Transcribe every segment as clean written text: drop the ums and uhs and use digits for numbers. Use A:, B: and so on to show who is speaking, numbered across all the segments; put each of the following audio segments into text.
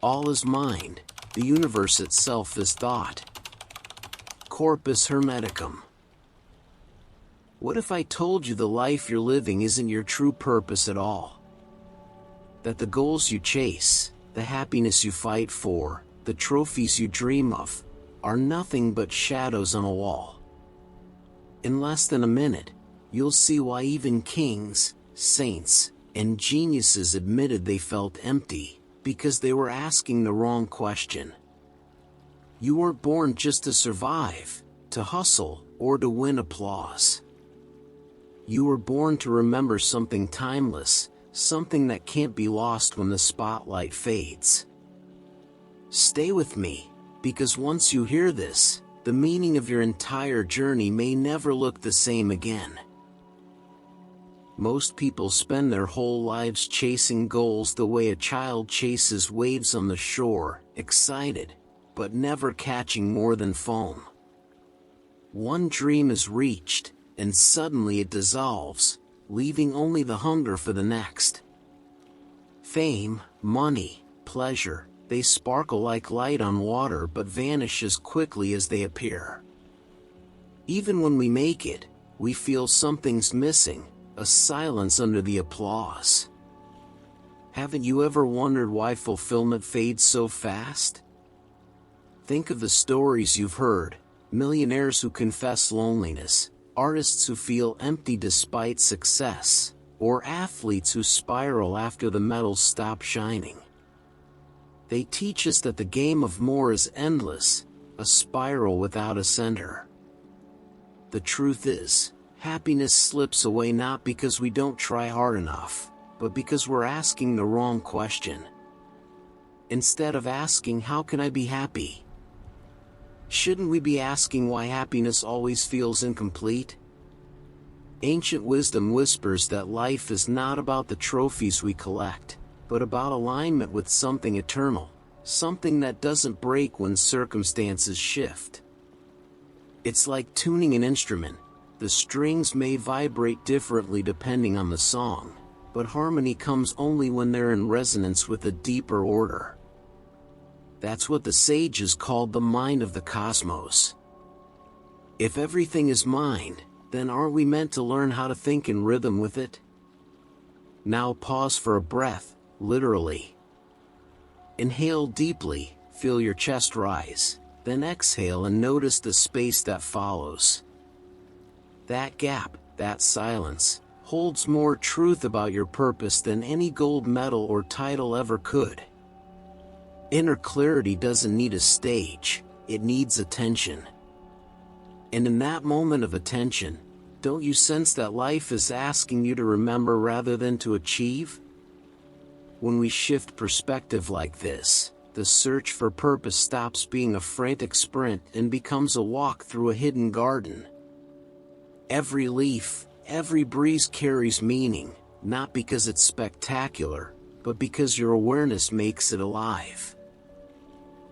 A: All is mind, the universe itself is thought. Corpus Hermeticum. What if I told you the life you're living isn't your true purpose at all? That the goals you chase, the happiness you fight for, the trophies you dream of, are nothing but shadows on a wall. In less than a minute, you'll see why even kings, saints, and geniuses admitted they felt empty, because they were asking the wrong question. You weren't born just to survive, to hustle, or to win applause. You were born to remember something timeless, something that can't be lost when the spotlight fades. Stay with me, because once you hear this, the meaning of your entire journey may never look the same again. Most people spend their whole lives chasing goals the way a child chases waves on the shore, excited, but never catching more than foam. One dream is reached, and suddenly it dissolves, leaving only the hunger for the next. Fame, money, pleasure, they sparkle like light on water but vanish as quickly as they appear. Even when we make it, we feel something's missing, a silence under the applause. Haven't you ever wondered why fulfillment fades so fast? Think of the stories you've heard: millionaires who confess loneliness, artists who feel empty despite success, or athletes who spiral after the medals stop shining. They teach us that the game of more is endless, a spiral without a center. The truth is, happiness slips away not because we don't try hard enough, but because we're asking the wrong question. Instead of asking, "How can I be happy?" shouldn't we be asking why happiness always feels incomplete? Ancient wisdom whispers that life is not about the trophies we collect, but about alignment with something eternal, something that doesn't break when circumstances shift. It's like tuning an instrument. The strings may vibrate differently depending on the song, but harmony comes only when they're in resonance with a deeper order. That's what the sages called the mind of the cosmos. If everything is mind, then aren't we meant to learn how to think in rhythm with it? Now pause for a breath, literally. Inhale deeply, feel your chest rise, then exhale and notice the space that follows. That gap, that silence, holds more truth about your purpose than any gold medal or title ever could. Inner clarity doesn't need a stage, it needs attention. And in that moment of attention, don't you sense that life is asking you to remember rather than to achieve? When we shift perspective like this, the search for purpose stops being a frantic sprint and becomes a walk through a hidden garden. Every leaf, every breeze carries meaning, not because it's spectacular, but because your awareness makes it alive.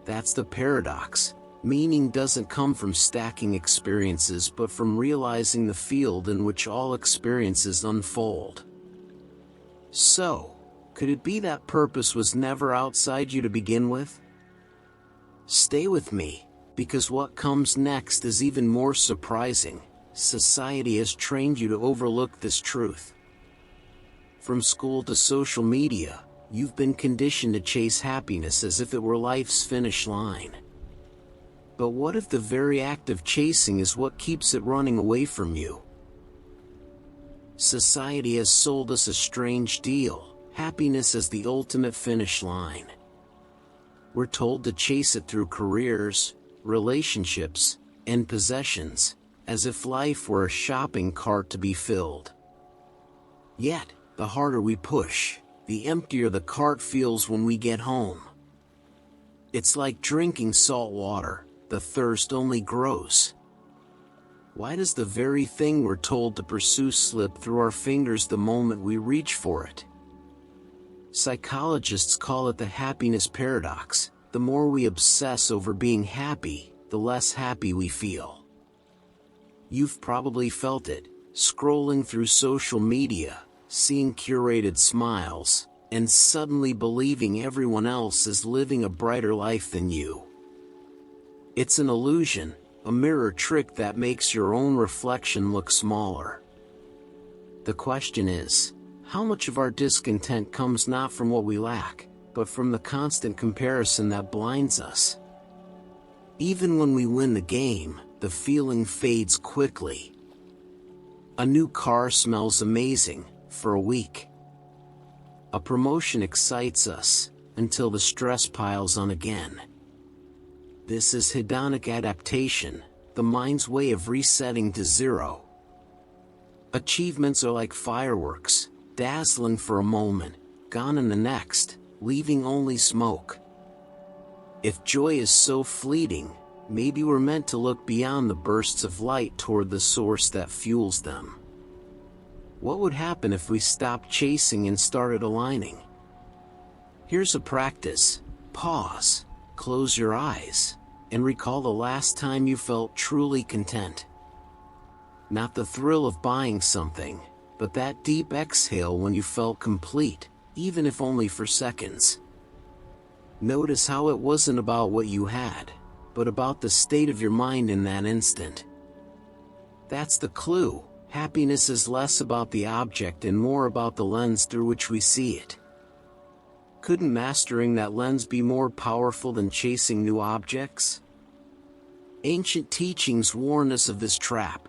A: That's the paradox. Meaning doesn't come from stacking experiences but from realizing the field in which all experiences unfold. So, could it be that purpose was never outside you to begin with? Stay with me, because what comes next is even more surprising. Society has trained you to overlook this truth. From school to social media, you've been conditioned to chase happiness as if it were life's finish line. But what if the very act of chasing is what keeps it running away from you? Society has sold us a strange deal: happiness as the ultimate finish line. We're told to chase it through careers, relationships, and possessions, as if life were a shopping cart to be filled. Yet, the harder we push, the emptier the cart feels when we get home. It's like drinking salt water. The thirst only grows. Why does the very thing we're told to pursue slip through our fingers the moment we reach for it? Psychologists call it the happiness paradox. The more we obsess over being happy, the less happy we feel. You've probably felt it, scrolling through social media, seeing curated smiles, and suddenly believing everyone else is living a brighter life than you. It's an illusion, a mirror trick that makes your own reflection look smaller. The question is, how much of our discontent comes not from what we lack, but from the constant comparison that blinds us? Even when we win the game, the feeling fades quickly. A new car smells amazing, for a week. A promotion excites us, until the stress piles on again. This is hedonic adaptation, the mind's way of resetting to zero. Achievements are like fireworks, dazzling for a moment, gone in the next, leaving only smoke. If joy is so fleeting, maybe we're meant to look beyond the bursts of light toward the source that fuels them. What would happen if we stopped chasing and started aligning? Here's a practice. Pause, close your eyes, and recall the last time you felt truly content. Not the thrill of buying something, but that deep exhale when you felt complete, even if only for seconds. Notice how it wasn't about what you had, but about the state of your mind in that instant. That's the clue. Happiness is less about the object and more about the lens through which we see it. Couldn't mastering that lens be more powerful than chasing new objects? Ancient teachings warn us of this trap.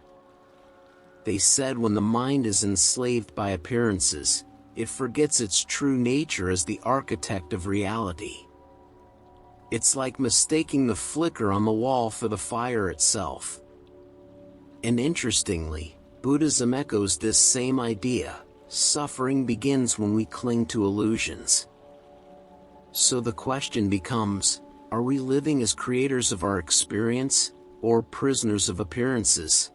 A: They said when the mind is enslaved by appearances, it forgets its true nature as the architect of reality. It's like mistaking the flicker on the wall for the fire itself. And interestingly, Buddhism echoes this same idea. Suffering begins when we cling to illusions. So the question becomes, are we living as creators of our experience, or prisoners of appearances?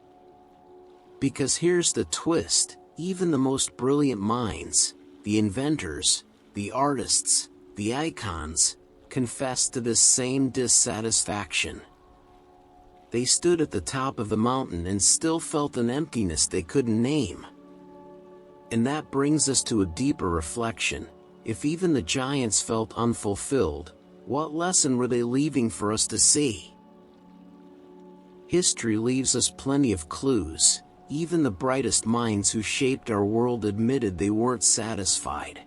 A: Because here's the twist, even the most brilliant minds, the inventors, the artists, the icons, confess to this same dissatisfaction. They stood at the top of the mountain and still felt an emptiness they couldn't name. And that brings us to a deeper reflection. If even the giants felt unfulfilled, what lesson were they leaving for us to see? History leaves us plenty of clues. Even the brightest minds who shaped our world admitted they weren't satisfied.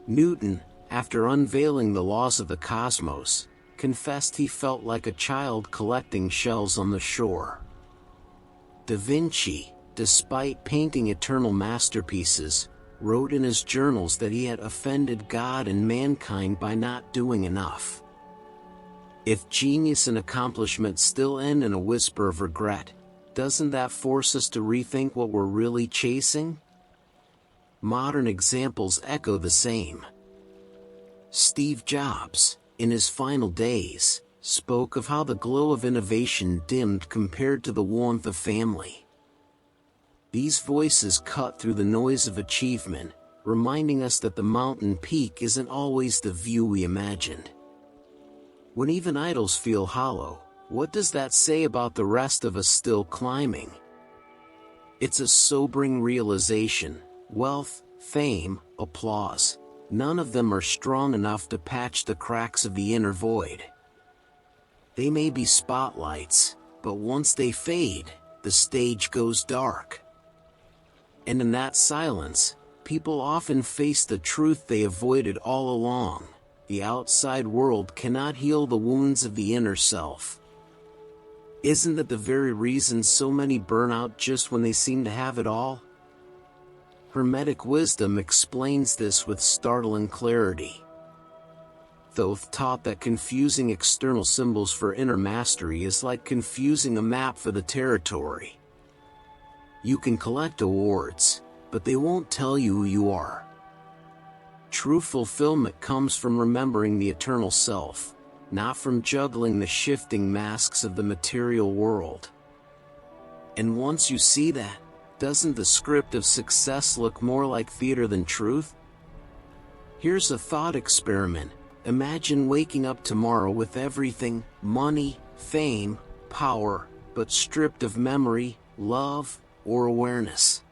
A: Newton, after unveiling the laws of the cosmos, confessed he felt like a child collecting shells on the shore. Da Vinci, despite painting eternal masterpieces, wrote in his journals that he had offended God and mankind by not doing enough. If genius and accomplishment still end in a whisper of regret, doesn't that force us to rethink what we're really chasing? Modern examples echo the same. Steve Jobs, in his final days, spoke of how the glow of innovation dimmed compared to the warmth of family. These voices cut through the noise of achievement, reminding us that the mountain peak isn't always the view we imagined. When even idols feel hollow, what does that say about the rest of us still climbing? It's a sobering realization. Wealth, fame, applause, none of them are strong enough to patch the cracks of the inner void. They may be spotlights, but once they fade, the stage goes dark. And in that silence, people often face the truth they avoided all along. The outside world cannot heal the wounds of the inner self. Isn't that the very reason so many burn out just when they seem to have it all? Hermetic wisdom explains this with startling clarity. Thoth taught that confusing external symbols for inner mastery is like confusing a map for the territory. You can collect awards, but they won't tell you who you are. True fulfillment comes from remembering the eternal self, not from juggling the shifting masks of the material world. And once you see that, doesn't the script of success look more like theater than truth? Here's a thought experiment. Imagine waking up tomorrow with everything, money, fame, power, but stripped of memory, love, or awareness.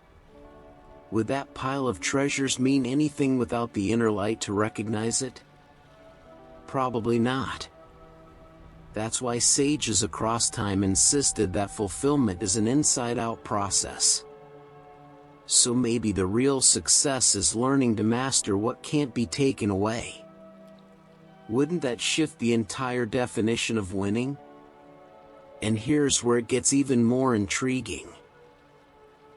A: Would that pile of treasures mean anything without the inner light to recognize it? Probably not. That's why sages across time insisted that fulfillment is an inside-out process. So maybe the real success is learning to master what can't be taken away. Wouldn't that shift the entire definition of winning? And here's where it gets even more intriguing.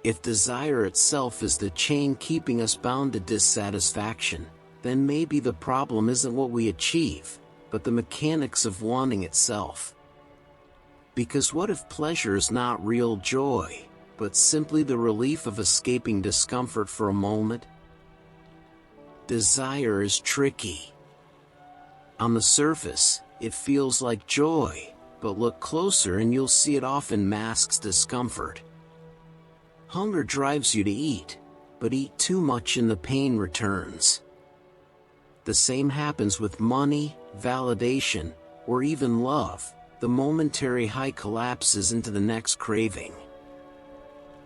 A: If desire itself is the chain keeping us bound to dissatisfaction, then maybe the problem isn't what we achieve, but the mechanics of wanting itself. Because what if pleasure is not real joy, but simply the relief of escaping discomfort for a moment? Desire is tricky. On the surface, it feels like joy, but look closer and you'll see it often masks discomfort. Hunger drives you to eat, but eat too much and the pain returns. The same happens with money, validation, or even love. The momentary high collapses into the next craving.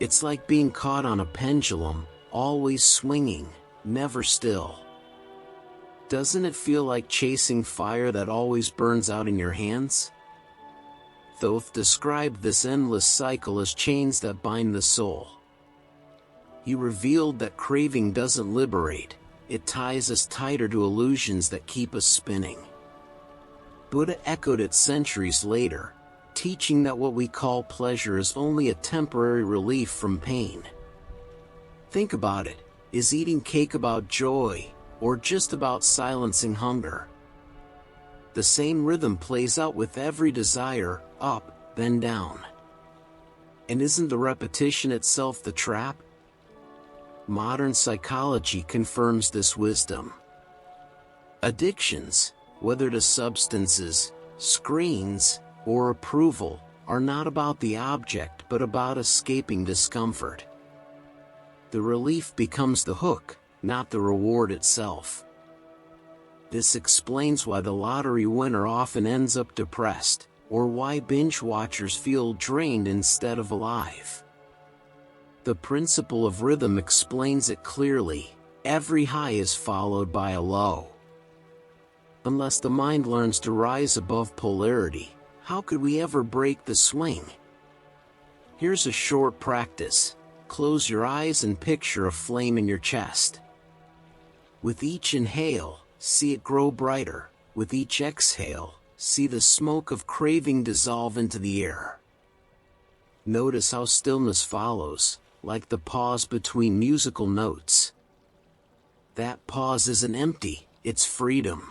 A: It's like being caught on a pendulum, always swinging, never still. Doesn't it feel like chasing fire that always burns out in your hands? Thoth described this endless cycle as chains that bind the soul. He revealed that craving doesn't liberate, it ties us tighter to illusions that keep us spinning. Buddha echoed it centuries later, teaching that what we call pleasure is only a temporary relief from pain. Think about it, is eating cake about joy, or just about silencing hunger? The same rhythm plays out with every desire, up, then down. And isn't the repetition itself the trap? Modern psychology confirms this wisdom. Addictions, whether to substances, screens, or approval, are not about the object but about escaping discomfort. The relief becomes the hook, not the reward itself. This explains why the lottery winner often ends up depressed, or why binge watchers feel drained instead of alive. The principle of rhythm explains it clearly. Every high is followed by a low. Unless the mind learns to rise above polarity, how could we ever break the swing? Here's a short practice. Close your eyes and picture a flame in your chest. With each inhale, see it grow brighter. With each exhale, see the smoke of craving dissolve into the air. Notice how stillness follows, like the pause between musical notes. That pause isn't empty, it's freedom.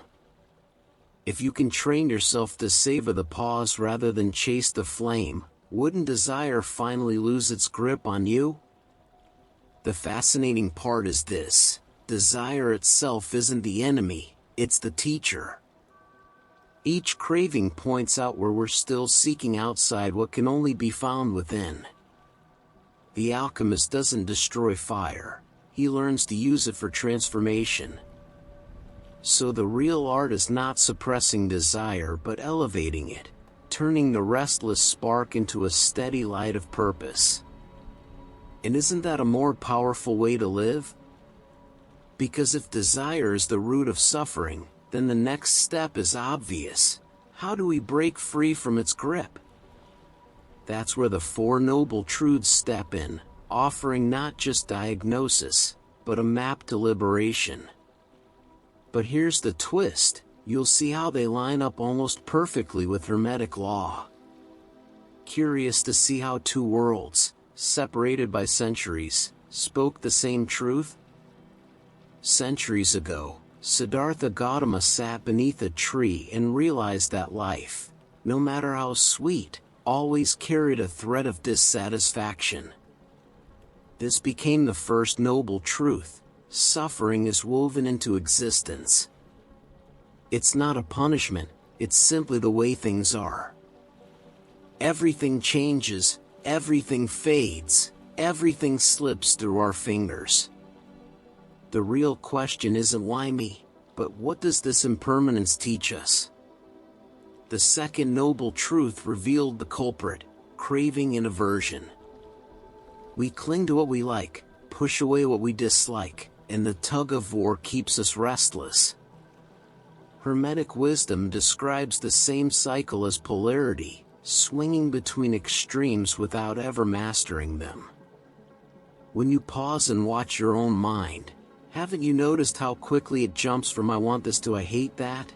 A: If you can train yourself to savor the pause rather than chase the flame, wouldn't desire finally lose its grip on you? The fascinating part is this: desire itself isn't the enemy, it's the teacher. Each craving points out where we're still seeking outside what can only be found within. The alchemist doesn't destroy fire, he learns to use it for transformation. So the real art is not suppressing desire but elevating it, turning the restless spark into a steady light of purpose. And isn't that a more powerful way to live? Because if desire is the root of suffering, then the next step is obvious. How do we break free from its grip? That's where the Four Noble Truths step in, offering not just diagnosis, but a map to liberation. But here's the twist: you'll see how they line up almost perfectly with Hermetic Law. Curious to see how two worlds, separated by centuries, spoke the same truth? Centuries ago, Siddhartha Gautama sat beneath a tree and realized that life, no matter how sweet, always carried a thread of dissatisfaction. This became the first noble truth: suffering is woven into existence. It's not a punishment, it's simply the way things are. Everything changes, everything fades, everything slips through our fingers. The real question isn't why me, but what does this impermanence teach us? The second noble truth revealed the culprit: craving and aversion. We cling to what we like, push away what we dislike, and the tug-of-war keeps us restless. Hermetic wisdom describes the same cycle as polarity, swinging between extremes without ever mastering them. When you pause and watch your own mind, haven't you noticed how quickly it jumps from "I want this" to "I hate that"?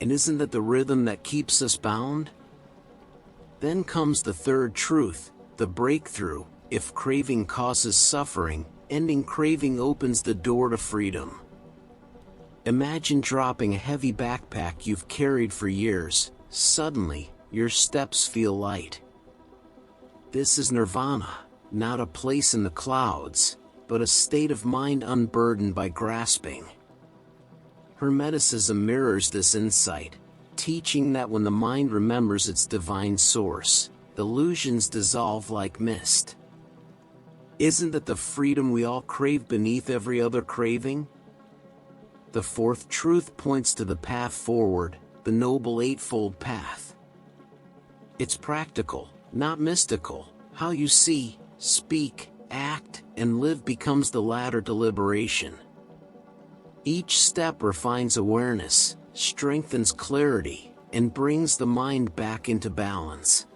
A: And isn't that the rhythm that keeps us bound? Then comes the third truth, the breakthrough. If craving causes suffering, ending craving opens the door to freedom. Imagine dropping a heavy backpack you've carried for years. Suddenly, your steps feel light. This is nirvana, not a place in the clouds, but a state of mind unburdened by grasping. Hermeticism mirrors this insight, teaching that when the mind remembers its divine source, illusions dissolve like mist. Isn't that the freedom we all crave beneath every other craving? The fourth truth points to the path forward, the Noble Eightfold Path. It's practical, not mystical. How you see, speak, act, and live becomes the ladder to liberation. Each step refines awareness, strengthens clarity, and brings the mind back into balance.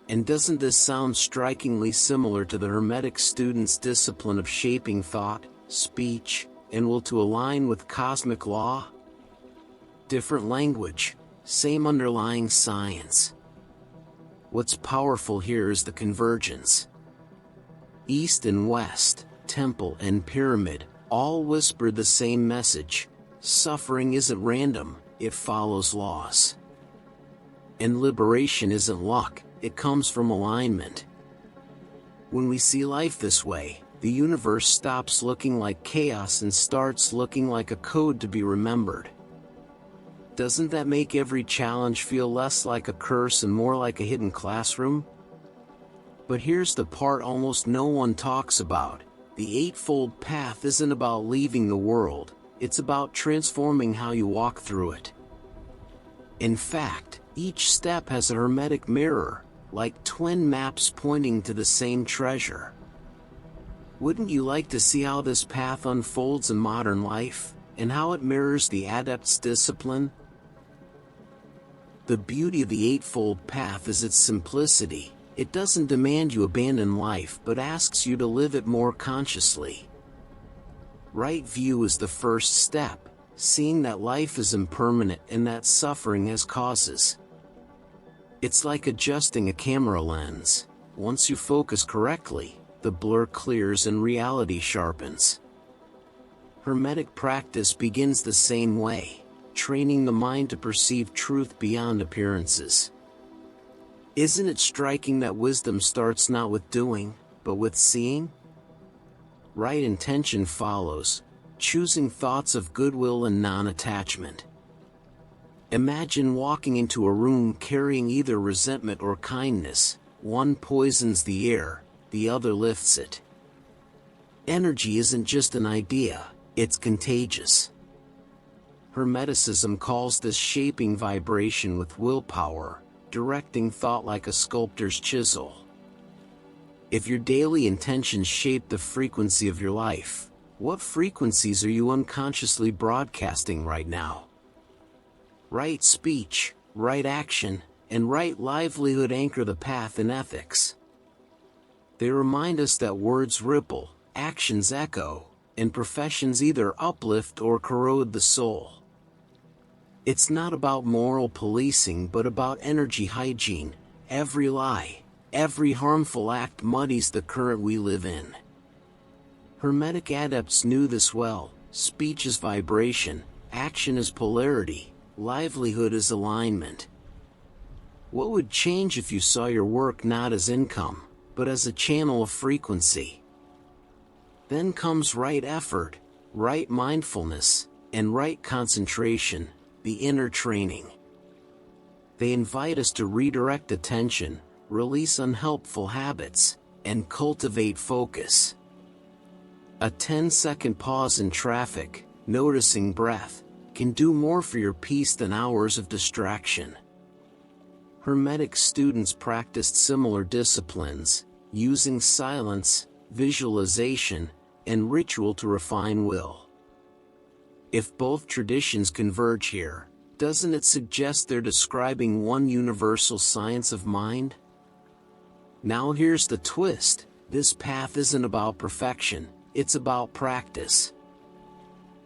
A: And doesn't this sound strikingly similar to the Hermetic student's discipline of shaping thought, speech, and will to align with cosmic law? Different language, same underlying science. What's powerful here is the convergence. East and West, temple and pyramid, all whisper the same message: suffering isn't random, it follows laws. And liberation isn't luck, it comes from alignment. When we see life this way, the universe stops looking like chaos and starts looking like a code to be remembered. Doesn't that make every challenge feel less like a curse and more like a hidden classroom? But here's the part almost no one talks about. The Eightfold Path isn't about leaving the world, it's about transforming how you walk through it. In fact, each step has a hermetic mirror, like twin maps pointing to the same treasure. Wouldn't you like to see how this path unfolds in modern life, and how it mirrors the adept's discipline? The beauty of the Eightfold Path is its simplicity. It doesn't demand you abandon life but asks you to live it more consciously. Right view is the first step, seeing that life is impermanent and that suffering has causes. It's like adjusting a camera lens. Once you focus correctly, the blur clears and reality sharpens. Hermetic practice begins the same way, training the mind to perceive truth beyond appearances. Isn't it striking that wisdom starts not with doing, but with seeing? Right intention follows, choosing thoughts of goodwill and non-attachment. Imagine walking into a room carrying either resentment or kindness. One poisons the air, the other lifts it. Energy isn't just an idea, it's contagious. Hermeticism calls this shaping vibration with willpower, directing thought like a sculptor's chisel. If your daily intentions shape the frequency of your life, what frequencies are you unconsciously broadcasting right now? Right speech, right action, and right livelihood anchor the path in ethics. They remind us that words ripple, actions echo, and professions either uplift or corrode the soul. It's not about moral policing but about energy hygiene. Every lie, every harmful act muddies the current we live in. Hermetic adepts knew this well. Speech is vibration, action is polarity, livelihood is alignment. What would change if you saw your work not as income, but as a channel of frequency? Then comes right effort, right mindfulness, and right concentration, the inner training. They invite us to redirect attention, release unhelpful habits, and cultivate focus. A 10-second pause in traffic, noticing breath, can do more for your peace than hours of distraction. Hermetic students practiced similar disciplines, using silence, visualization, and ritual to refine will. If both traditions converge here, doesn't it suggest they're describing one universal science of mind? Now here's the twist: this path isn't about perfection, it's about practice.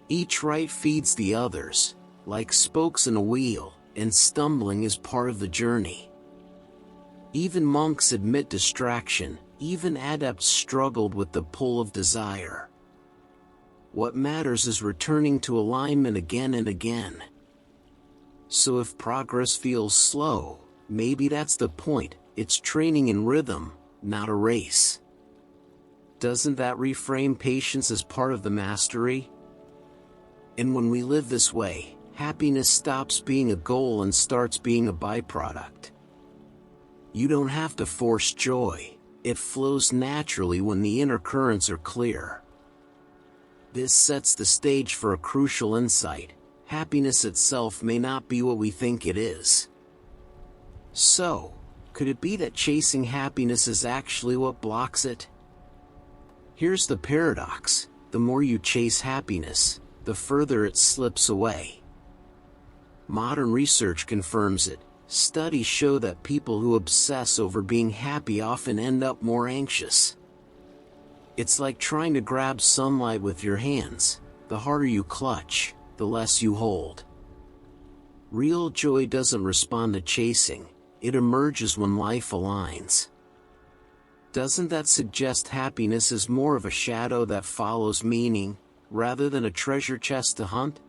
A: Each rite feeds the others, like spokes in a wheel, and stumbling is part of the journey. Even monks admit distraction, even adepts struggled with the pull of desire. What matters is returning to alignment again and again. So if progress feels slow, maybe that's the point, it's training in rhythm, not a race. Doesn't that reframe patience as part of the mastery? And when we live this way, happiness stops being a goal and starts being a byproduct. You don't have to force joy, it flows naturally when the inner currents are clear. This sets the stage for a crucial insight: happiness itself may not be what we think it is. So, could it be that chasing happiness is actually what blocks it? Here's the paradox: the more you chase happiness, the further it slips away. Modern research confirms it. Studies show that people who obsess over being happy often end up more anxious. It's like trying to grab sunlight with your hands. The harder you clutch, the less you hold. Real joy doesn't respond to chasing, it emerges when life aligns. Doesn't that suggest happiness is more of a shadow that follows meaning, rather than a treasure chest to hunt?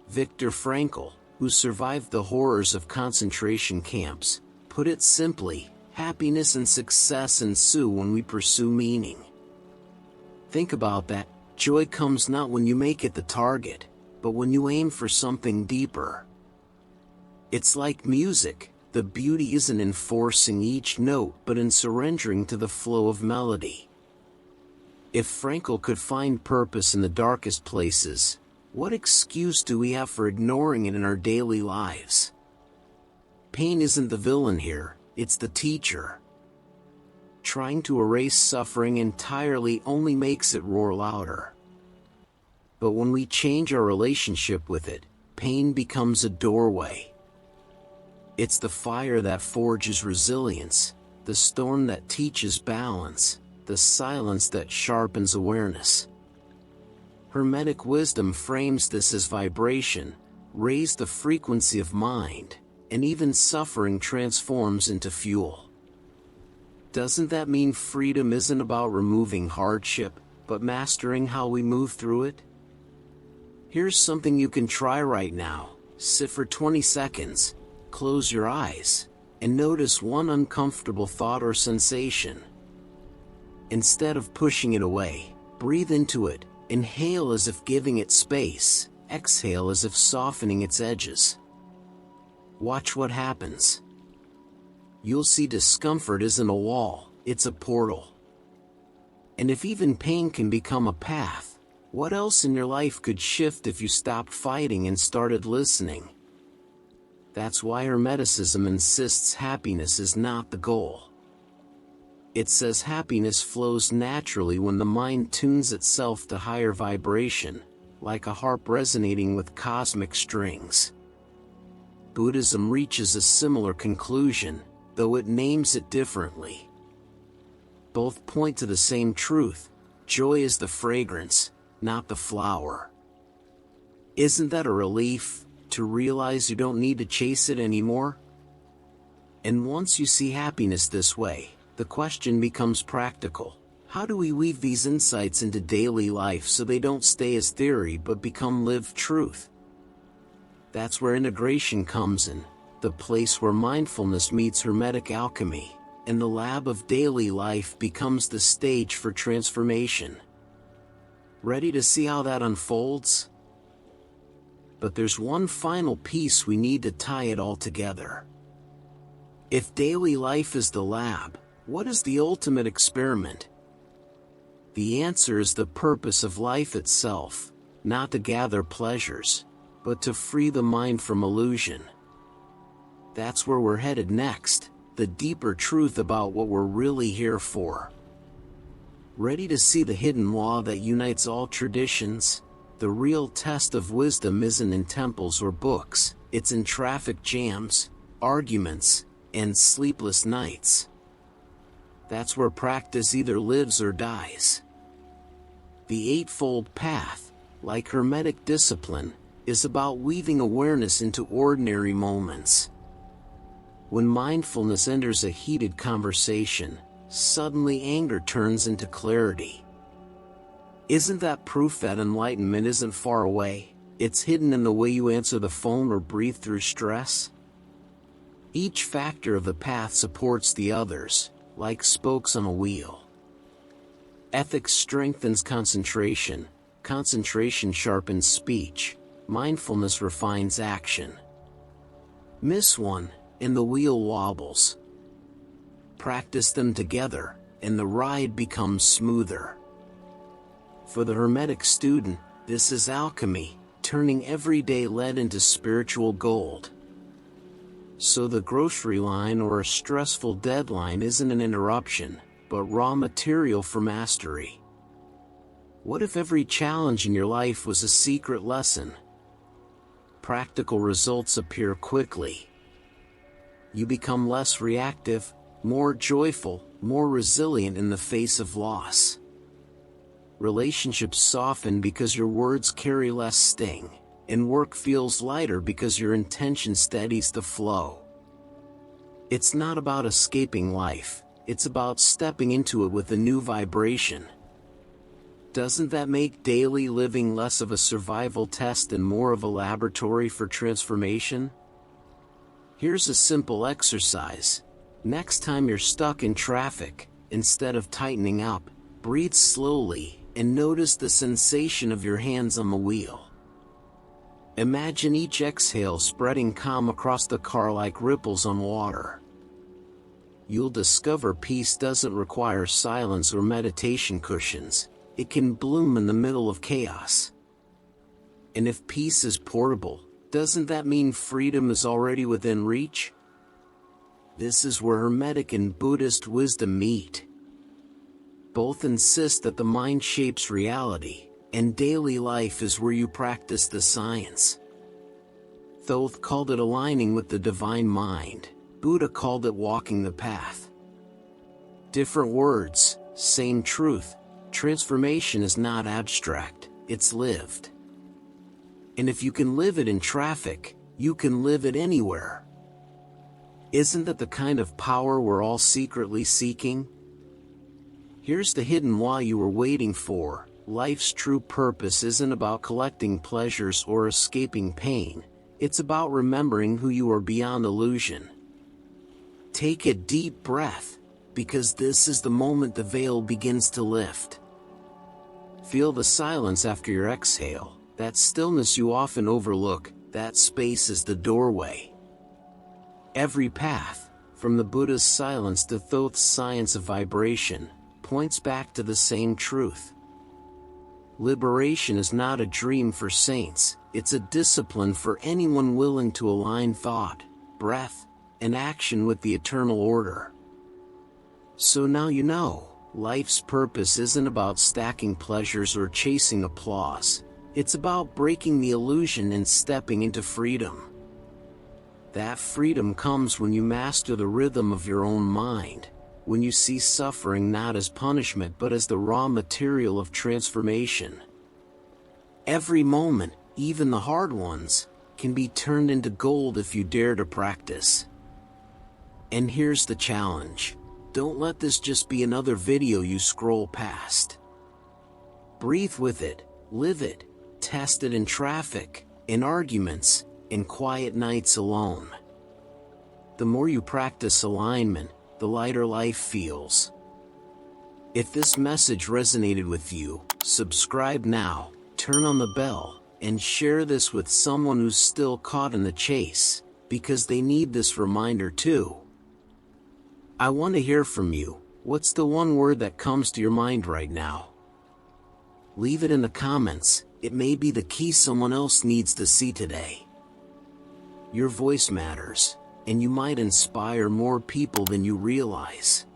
A: Viktor Frankl, who survived the horrors of concentration camps, put it simply: happiness and success ensue when we pursue meaning. Think about that. Joy comes not when you make it the target, but when you aim for something deeper. It's like music: the beauty isn't in forcing each note but in surrendering to the flow of melody. If Frankl could find purpose in the darkest places, what excuse do we have for ignoring it in our daily lives? Pain isn't the villain here, it's the teacher. Trying to erase suffering entirely only makes it roar louder. But when we change our relationship with it, pain becomes a doorway. It's the fire that forges resilience, the storm that teaches balance, the silence that sharpens awareness. Hermetic wisdom frames this as vibration: raise the frequency of mind, and even suffering transforms into fuel. Doesn't that mean freedom isn't about removing hardship, but mastering how we move through it? Here's something you can try right now. Sit for 20 seconds, close your eyes, and notice one uncomfortable thought or sensation. Instead of pushing it away, breathe into it. Inhale as if giving it space, exhale as if softening its edges. Watch what happens. You'll see discomfort isn't a wall, it's a portal. And if even pain can become a path, what else in your life could shift if you stopped fighting and started listening? That's why Hermeticism insists happiness is not the goal. It says happiness flows naturally when the mind tunes itself to higher vibration, like a harp resonating with cosmic strings. Buddhism reaches a similar conclusion, though it names it differently. Both point to the same truth: joy is the fragrance, not the flower. Isn't that a relief, to realize you don't need to chase it anymore? And once you see happiness this way, the question becomes practical. How do we weave these insights into daily life so they don't stay as theory but become lived truth? That's where integration comes in, the place where mindfulness meets Hermetic alchemy, and the lab of daily life becomes the stage for transformation. Ready to see how that unfolds? But there's one final piece we need to tie it all together. If daily life is the lab, what is the ultimate experiment? The answer is the purpose of life itself, not to gather pleasures, but to free the mind from illusion. That's where we're headed next, the deeper truth about what we're really here for. Ready to see the hidden law that unites all traditions? The real test of wisdom isn't in temples or books, it's in traffic jams, arguments, and sleepless nights. That's where practice either lives or dies. The Eightfold Path, like Hermetic discipline, is about weaving awareness into ordinary moments. When mindfulness enters a heated conversation, suddenly anger turns into clarity. Isn't that proof that enlightenment isn't far away? It's hidden in the way you answer the phone or breathe through stress. Each factor of the path supports the others, like spokes on a wheel. Ethics strengthens concentration, concentration sharpens speech, mindfulness refines action. Miss one, and the wheel wobbles. Practice them together, and the ride becomes smoother. For the Hermetic student, this is alchemy, turning everyday lead into spiritual gold. So the grocery line or a stressful deadline isn't an interruption, but raw material for mastery. What if every challenge in your life was a secret lesson? Practical results appear quickly. You become less reactive, more joyful, more resilient in the face of loss. Relationships soften because your words carry less sting, and work feels lighter because your intention steadies the flow. It's not about escaping life, it's about stepping into it with a new vibration. Doesn't that make daily living less of a survival test and more of a laboratory for transformation? Here's a simple exercise. Next time you're stuck in traffic, instead of tightening up, breathe slowly and notice the sensation of your hands on the wheel. Imagine each exhale spreading calm across the car like ripples on water. You'll discover peace doesn't require silence or meditation cushions. It can bloom in the middle of chaos. And if peace is portable, doesn't that mean freedom is already within reach? This is where Hermetic and Buddhist wisdom meet. Both insist that the mind shapes reality, and daily life is where you practice the science. Thoth called it aligning with the divine mind. Buddha called it walking the path. Different words, same truth. Transformation is not abstract, it's lived. And if you can live it in traffic, you can live it anywhere. Isn't that the kind of power we're all secretly seeking? Here's the hidden law you were waiting for. Life's true purpose isn't about collecting pleasures or escaping pain. It's about remembering who you are beyond illusion. Take a deep breath, because this is the moment the veil begins to lift. Feel the silence after your exhale, that stillness you often overlook. That space is the doorway. Every path, from the Buddha's silence to Thoth's science of vibration, points back to the same truth. Liberation is not a dream for saints, it's a discipline for anyone willing to align thought, breath, and action with the eternal order. So now you know, life's purpose isn't about stacking pleasures or chasing applause. It's about breaking the illusion and stepping into freedom. That freedom comes when you master the rhythm of your own mind, when you see suffering not as punishment but as the raw material of transformation. Every moment, even the hard ones, can be turned into gold if you dare to practice. And here's the challenge. Don't let this just be another video you scroll past. Breathe with it, live it, test it in traffic, in arguments, in quiet nights alone. The more you practice alignment, the lighter life feels. If this message resonated with you, subscribe now, turn on the bell, and share this with someone who's still caught in the chase, because they need this reminder too. I want to hear from you. What's the one word that comes to your mind right now? Leave it in the comments. It may be the key someone else needs to see today. Your voice matters, and you might inspire more people than you realize.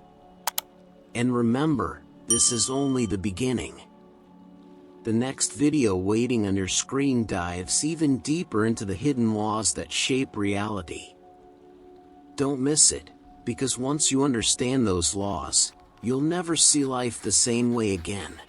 A: And remember, this is only the beginning. The next video waiting on your screen dives even deeper into the hidden laws that shape reality. Don't miss it, because once you understand those laws, you'll never see life the same way again.